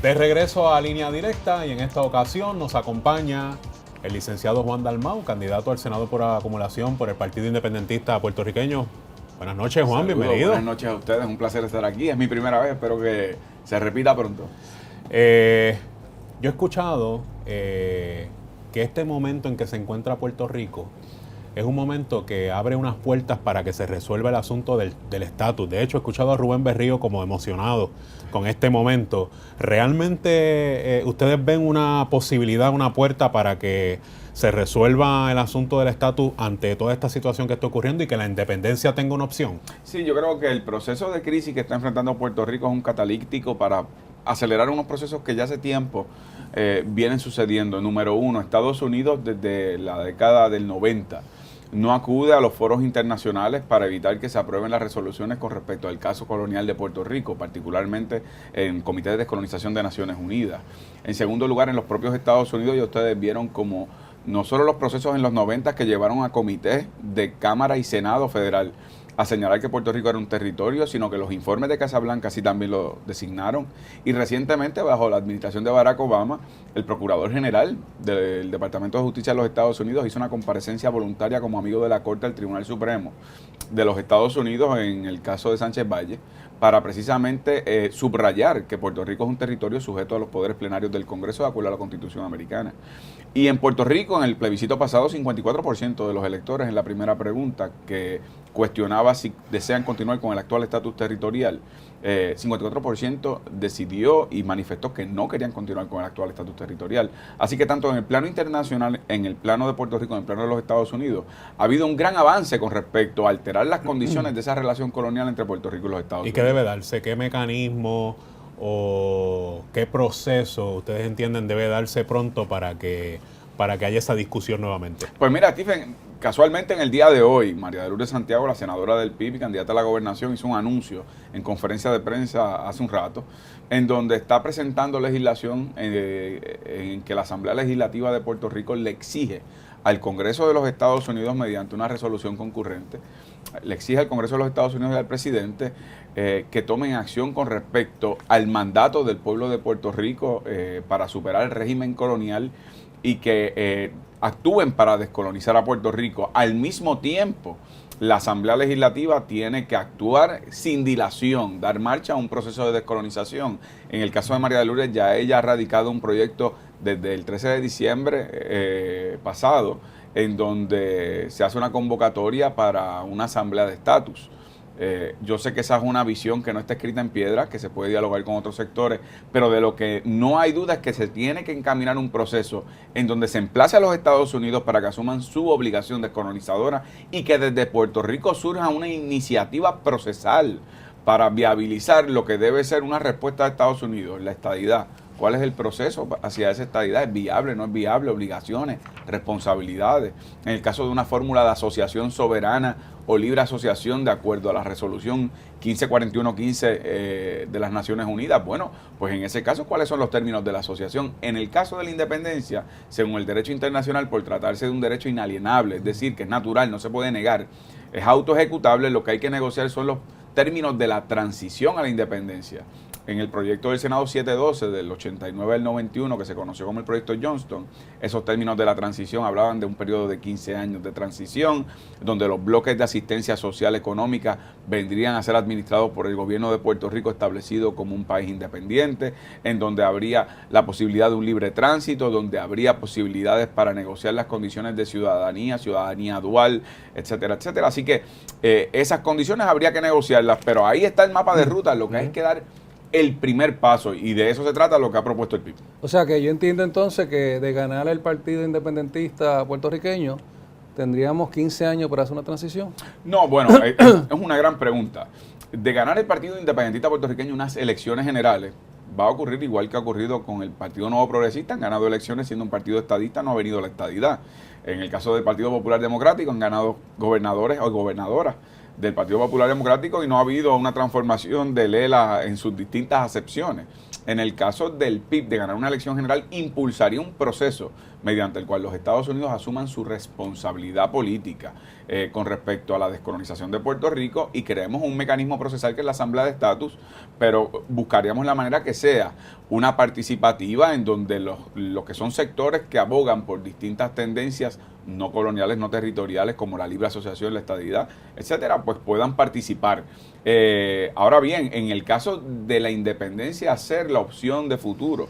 De regreso a Línea Directa, y en esta ocasión nos acompaña el licenciado Juan Dalmau, candidato al Senado por acumulación por el Partido Independentista Puertorriqueño. Buenas noches, Juan, Saludos, bienvenido. Buenas noches a ustedes, un placer estar aquí. Es mi primera vez, espero que se repita pronto. Yo he escuchado que este momento en que se encuentra Puerto Rico es un momento que abre unas puertas para que se resuelva el asunto del estatus. De hecho, he escuchado a Rubén Berrío como emocionado con este momento. ¿Realmente ustedes ven una posibilidad, una puerta para que se resuelva el asunto del estatus ante toda esta situación que está ocurriendo y que la independencia tenga una opción? Sí, yo creo que el proceso de crisis que está enfrentando Puerto Rico es un catalítico para acelerar unos procesos que ya hace tiempo vienen sucediendo. Número uno, Estados Unidos desde la década del 90 no acude a los foros internacionales para evitar que se aprueben las resoluciones con respecto al caso colonial de Puerto Rico, particularmente en Comité de Descolonización de Naciones Unidas. En segundo lugar, en los propios Estados Unidos, ya ustedes vieron como no solo los procesos en los 90 que llevaron a comités de Cámara y Senado Federal a señalar que Puerto Rico era un territorio, sino que los informes de Casablanca sí también lo designaron. Y recientemente, bajo la administración de Barack Obama, el Procurador General del Departamento de Justicia de los Estados Unidos hizo una comparecencia voluntaria como amigo de la Corte del Tribunal Supremo de los Estados Unidos en el caso de Sánchez Valle, para precisamente subrayar que Puerto Rico es un territorio sujeto a los poderes plenarios del Congreso de acuerdo a la Constitución americana. Y en Puerto Rico, en el plebiscito pasado, 54% de los electores en la primera pregunta que cuestionaba si desean continuar con el actual estatus territorial, 54% decidió y manifestó que no querían continuar con el actual estatus territorial. Así que tanto en el plano internacional, en el plano de Puerto Rico, en el plano de los Estados Unidos, ha habido un gran avance con respecto a alterar las condiciones de esa relación colonial entre Puerto Rico y los Estados Unidos. ¿Y qué debe darse? ¿Qué mecanismo o qué proceso ustedes entienden debe darse pronto para que haya esa discusión nuevamente? Pues mira, Stephen, casualmente en el día de hoy, María de Lourdes Santiago, la senadora del PIB y candidata a la gobernación, hizo un anuncio en conferencia de prensa hace un rato, en donde está presentando legislación en que la Asamblea Legislativa de Puerto Rico le exige al Congreso de los Estados Unidos, mediante una resolución concurrente, le exige al Congreso de los Estados Unidos y al presidente que tomen acción con respecto al mandato del pueblo de Puerto Rico para superar el régimen colonial y que actúen para descolonizar a Puerto Rico. Al mismo tiempo, la Asamblea Legislativa tiene que actuar sin dilación, dar marcha a un proceso de descolonización. En el caso de María de Lourdes, ya ella ha radicado un proyecto desde el 13 de diciembre pasado, en donde se hace una convocatoria para una asamblea de estatus. Yo sé que esa es una visión que no está escrita en piedra, que se puede dialogar con otros sectores, pero de lo que no hay duda es que se tiene que encaminar un proceso en donde se emplace a los Estados Unidos para que asuman su obligación descolonizadora y que desde Puerto Rico surja una iniciativa procesal para viabilizar lo que debe ser una respuesta de Estados Unidos, la estadidad. ¿Cuál es el proceso hacia esa estadidad? ¿Es viable, no es viable? ¿Obligaciones, responsabilidades? En el caso de una fórmula de asociación soberana o libre asociación de acuerdo a la resolución 1541-15 de las Naciones Unidas, bueno, pues en ese caso, ¿cuáles son los términos de la asociación? En el caso de la independencia, según el derecho internacional, por tratarse de un derecho inalienable, es decir, que es natural, no se puede negar, es autoejecutable, lo que hay que negociar son los términos de la transición a la independencia. En el proyecto del Senado 712 del 89 al 91, que se conoció como el proyecto Johnston, esos términos de la transición hablaban de un periodo de 15 años de transición, donde los bloques de asistencia social económica vendrían a ser administrados por el gobierno de Puerto Rico establecido como un país independiente, en donde habría la posibilidad de un libre tránsito, donde habría posibilidades para negociar las condiciones de ciudadanía, ciudadanía dual, etcétera, etcétera. Así que esas condiciones habría que negociarlas, pero ahí está el mapa de ruta, lo que hay que dar el primer paso, y de eso se trata lo que ha propuesto el PIB. O sea que yo entiendo entonces que de ganar el Partido Independentista puertorriqueño, ¿tendríamos 15 años para hacer una transición? No, bueno, es una gran pregunta. De ganar el Partido Independentista puertorriqueño unas elecciones generales, va a ocurrir igual que ha ocurrido con el Partido Nuevo Progresista. Han ganado elecciones siendo un partido estadista, no ha venido la estadidad. En el caso del Partido Popular Democrático han ganado gobernadores o gobernadoras del Partido Popular Democrático y no ha habido una transformación del ELA en sus distintas acepciones. En el caso del PIB, de ganar una elección general, impulsaría un proceso mediante el cual los Estados Unidos asuman su responsabilidad política con respecto a la descolonización de Puerto Rico y creemos un mecanismo procesal que es la Asamblea de Estatus, pero buscaríamos la manera que sea una participativa en donde los que son sectores que abogan por distintas tendencias no coloniales, no territoriales, como la libre asociación, la estadidad, etcétera, pues puedan participar. Ahora bien, en el caso de la independencia, ser la opción de futuro,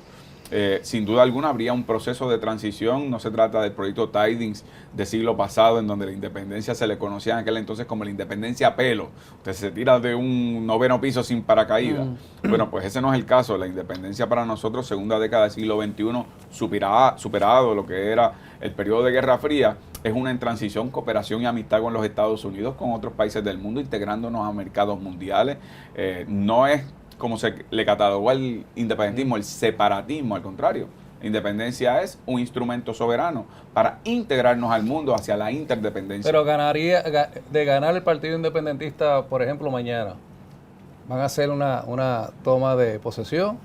sin duda alguna habría un proceso de transición. No se trata del proyecto Tidings de siglo pasado, en donde la independencia se le conocía en aquel entonces como la independencia a pelo. Usted se tira de un 9º piso sin paracaídas. Bueno, pues ese no es el caso. La independencia para nosotros, segunda década del siglo XXI, superado lo que era el periodo de Guerra Fría, es una en transición, cooperación y amistad con los Estados Unidos, con otros países del mundo, integrándonos a mercados mundiales. No es como se le catalogó al independentismo, el separatismo, al contrario. La independencia es un instrumento soberano para integrarnos al mundo hacia la interdependencia. Pero de ganar el Partido Independentista, por ejemplo, mañana, van a hacer una toma de posesión,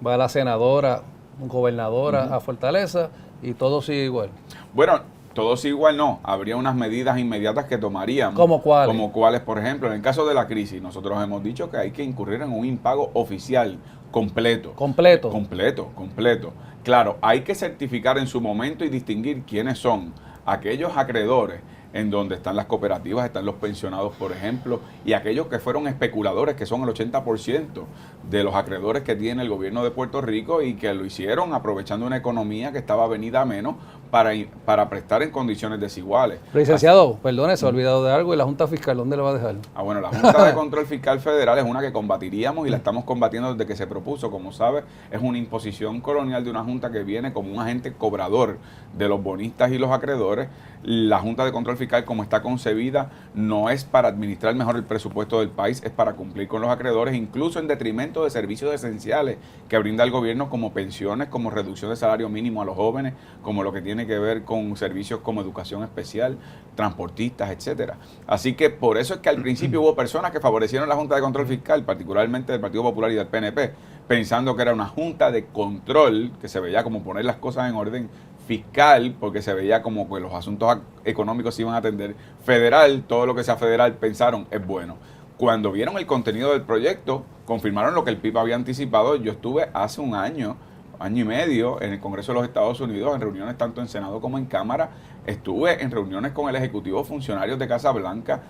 va la senadora, gobernadora a Fortaleza y todo sigue igual. Bueno, todo sigue igual no, habría unas medidas inmediatas que tomaríamos. ¿Cómo cuáles? Como cuáles, por ejemplo, en el caso de la crisis, nosotros hemos dicho que hay que incurrir en un impago oficial, completo. ¿Completo? Completo. Claro, hay que certificar en su momento y distinguir quiénes son aquellos acreedores en donde están las cooperativas, están los pensionados, por ejemplo, y aquellos que fueron especuladores, que son el 80% de los acreedores que tiene el gobierno de Puerto Rico y que lo hicieron aprovechando una economía que estaba venida a menos para prestar en condiciones desiguales. Licenciado, perdone, se ha olvidado de algo, y la Junta Fiscal, ¿dónde le va a dejar? Bueno, la Junta de Control Fiscal Federal es una que combatiríamos y la estamos combatiendo desde que se propuso. Como sabe, es una imposición colonial de una Junta que viene como un agente cobrador de los bonistas y los acreedores. La Junta de Control Fiscal, como está concebida, no es para administrar mejor el presupuesto del país, es para cumplir con los acreedores, incluso en detrimento de servicios esenciales que brinda el gobierno, como pensiones, como reducción de salario mínimo a los jóvenes, como lo que tiene que ver con servicios como educación especial, transportistas, etcétera. Así que por eso es que al principio hubo personas que favorecieron la Junta de Control Fiscal, particularmente del Partido Popular y del PNP, pensando que era una junta de control, que se veía como poner las cosas en orden fiscal, porque se veía como que los asuntos económicos se iban a atender. Federal, todo lo que sea federal, pensaron, es bueno. Cuando vieron el contenido del proyecto, confirmaron lo que el PIB había anticipado. Yo estuve hace un año y medio en el Congreso de los Estados Unidos, en reuniones tanto en Senado como en Cámara. Estuve en reuniones con el Ejecutivo, funcionarios de Casa Blanca.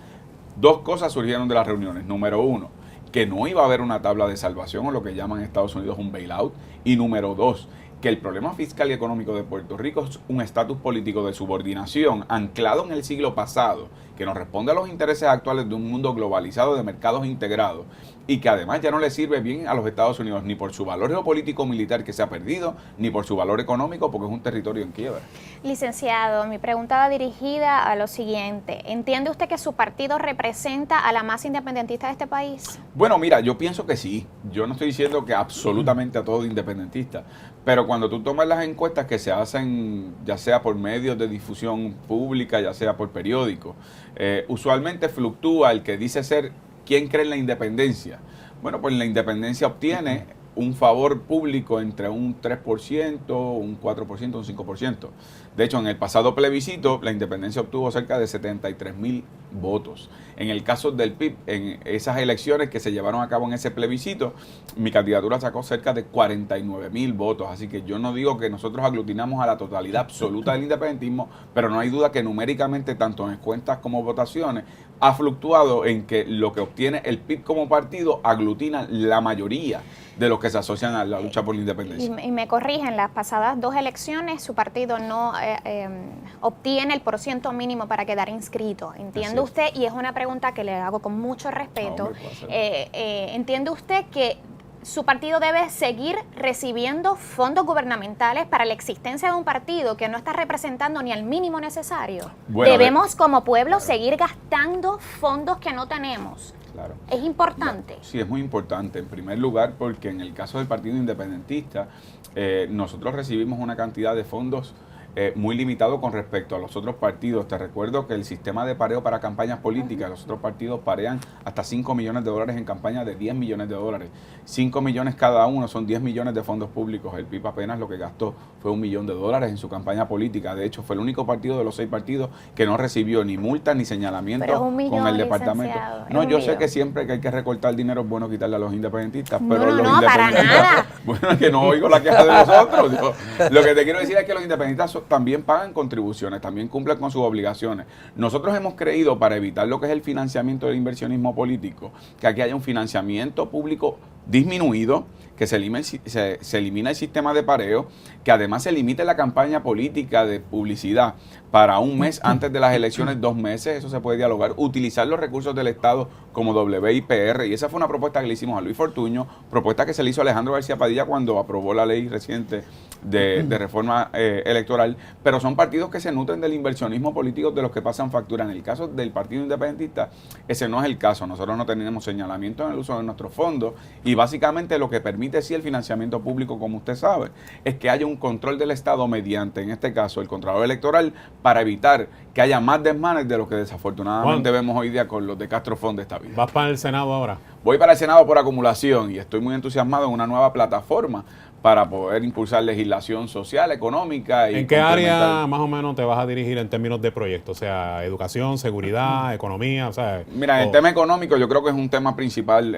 Dos cosas surgieron de las reuniones. Número uno, que no iba a haber una tabla de salvación, o lo que llaman en Estados Unidos un bailout. Y número dos, que el problema fiscal y económico de Puerto Rico es un estatus político de subordinación anclado en el siglo pasado, que nos responde a los intereses actuales de un mundo globalizado de mercados integrados y que además ya no le sirve bien a los Estados Unidos ni por su valor geopolítico militar que se ha perdido, ni por su valor económico porque es un territorio en quiebra. Licenciado, mi pregunta va dirigida a lo siguiente. ¿Entiende usted que su partido representa a la masa independentista de este país? Bueno, mira, yo pienso que sí. Yo no estoy diciendo que absolutamente a todos independentistas, pero cuando tú tomas las encuestas que se hacen, ya sea por medios de difusión pública, ya sea por periódicos, usualmente fluctúa el que dice ser quien cree en la independencia. Bueno, pues la independencia obtiene un favor público entre un 3%, un 4%, un 5%. De hecho, en el pasado plebiscito, la independencia obtuvo cerca de 73,000 votos. En el caso del PIB, en esas elecciones que se llevaron a cabo en ese plebiscito, mi candidatura sacó cerca de 49,000 votos. Así que yo no digo que nosotros aglutinamos a la totalidad absoluta del independentismo, pero no hay duda que numéricamente, tanto en cuentas como votaciones, ha fluctuado en que lo que obtiene el PIB como partido aglutina la mayoría de los que se asocian a la lucha por la independencia. Y me corrigen, las pasadas dos elecciones su partido no obtiene el % mínimo para quedar inscrito. ¿Entiende usted? Y es una pregunta que le hago con mucho respeto. ¿Entiende usted que su partido debe seguir recibiendo fondos gubernamentales para la existencia de un partido que no está representando ni al mínimo necesario? Bueno, debemos como pueblo seguir gastando fondos que no tenemos. Claro. ¿Es importante? Sí, es muy importante. En primer lugar, porque en el caso del Partido Independentista, nosotros recibimos una cantidad de fondos muy limitado con respecto a los otros partidos. Te recuerdo que el sistema de pareo para campañas políticas, los otros partidos parean hasta 5 millones de dólares en campañas de 10 millones de dólares. 5 millones cada uno son 10 millones de fondos públicos. El PIB apenas lo que gastó fue $1 millón en su campaña política. De hecho, fue el único partido de los 6 partidos que no recibió ni multas ni señalamientos con el departamento. No, yo sé que siempre que hay que recortar dinero es bueno quitarle a los independentistas, pero los independentistas, para nada. Bueno, que no oigo la queja de nosotros. Lo que te quiero decir es que los independentistas también pagan contribuciones, también cumplen con sus obligaciones. Nosotros hemos creído, para evitar lo que es el financiamiento del inversionismo político, que aquí haya un financiamiento público disminuido, que se elimina el sistema de pareo, que además se limite la campaña política de publicidad para un mes antes de las elecciones, 2 meses, eso se puede dialogar, utilizar los recursos del Estado como WIPR, y esa fue una propuesta que le hicimos a Luis Fortuño, propuesta que se le hizo a Alejandro García Padilla cuando aprobó la ley reciente de reforma electoral, pero son partidos que se nutren del inversionismo político de los que pasan factura. En el caso del Partido Independentista, ese no es el caso. Nosotros no tenemos señalamiento en el uso de nuestros fondos y básicamente lo que permite sí el financiamiento público, como usted sabe, es que haya un control del Estado mediante, en este caso, el Contralor Electoral, para evitar que haya más desmanes de lo que desafortunadamente vemos hoy día con los de Castro Fond de esta vida. ¿Vas para el Senado ahora? Voy para el Senado por acumulación y estoy muy entusiasmado en una nueva plataforma para poder impulsar legislación social, económica. ¿En qué área más o menos te vas a dirigir en términos de proyectos? O sea, educación, seguridad, economía, o sea... Mira, el tema económico yo creo que es un tema principal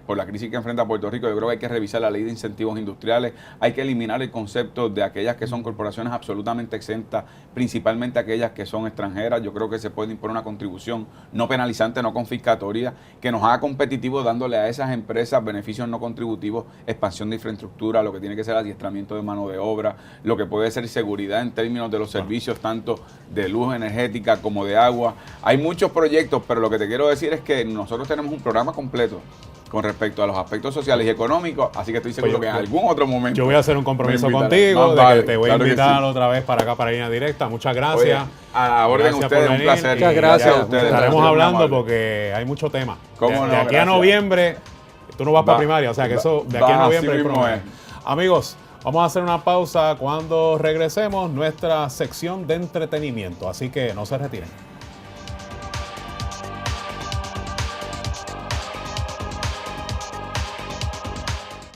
por la crisis que enfrenta Puerto Rico. Yo creo que hay que revisar la ley de incentivos industriales, hay que eliminar el concepto de aquellas que son corporaciones absolutamente exentas, principalmente aquellas que son extranjeras. Yo creo que se puede imponer una contribución no penalizante, no confiscatoria, que nos haga competitivos dándole a esas empresas beneficios no contributivos, expansión de infraestructura, lo que tiene que ser adiestramiento de mano de obra, lo que puede ser seguridad en términos de los servicios tanto de luz energética como de agua. Hay muchos proyectos, pero lo que te quiero decir es que nosotros tenemos un programa completo con respecto a los aspectos sociales y económicos, así que estoy seguro que en algún otro momento... Yo voy a hacer un compromiso contigo, que te voy a invitar otra vez para acá, para Línea Directa. Muchas gracias. Oye, a la orden ustedes, un placer. Muchas gracias. Estaremos hablando porque hay mucho tema. De aquí a noviembre, tú no vas para primaria, o sea que eso, de aquí a noviembre hay problema. Amigos, vamos a hacer una pausa. Cuando regresemos, nuestra sección de entretenimiento, así que no se retiren.